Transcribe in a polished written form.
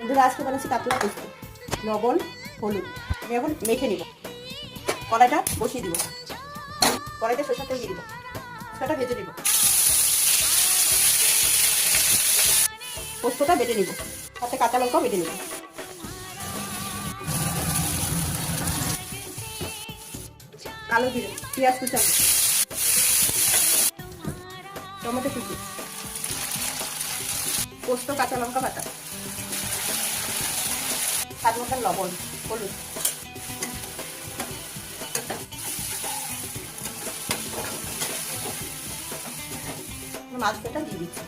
বন্ধুরা আজকে বানাচ্ছি কাতলা পোস্ত। লবণ, হলুদ আমি এখন মেখে নিব। কড়াইটা বসিয়ে দিব। কড়াইতে সরষের তেল দিয়ে দিব। সেটা ভেজে নিব। পোস্তটা বেটে নিব, সাথে কাঁচা লঙ্কাও বেটে নিব। কালো জিরে, পেঁয়াজ কুচানো, টমেটো কুচি, পোস্ত, কাঁচা লঙ্কা বাটা, স্বাদ মতন লবণ, হলুদ, মাছ পেটা দিয়ে দিচ্ছি।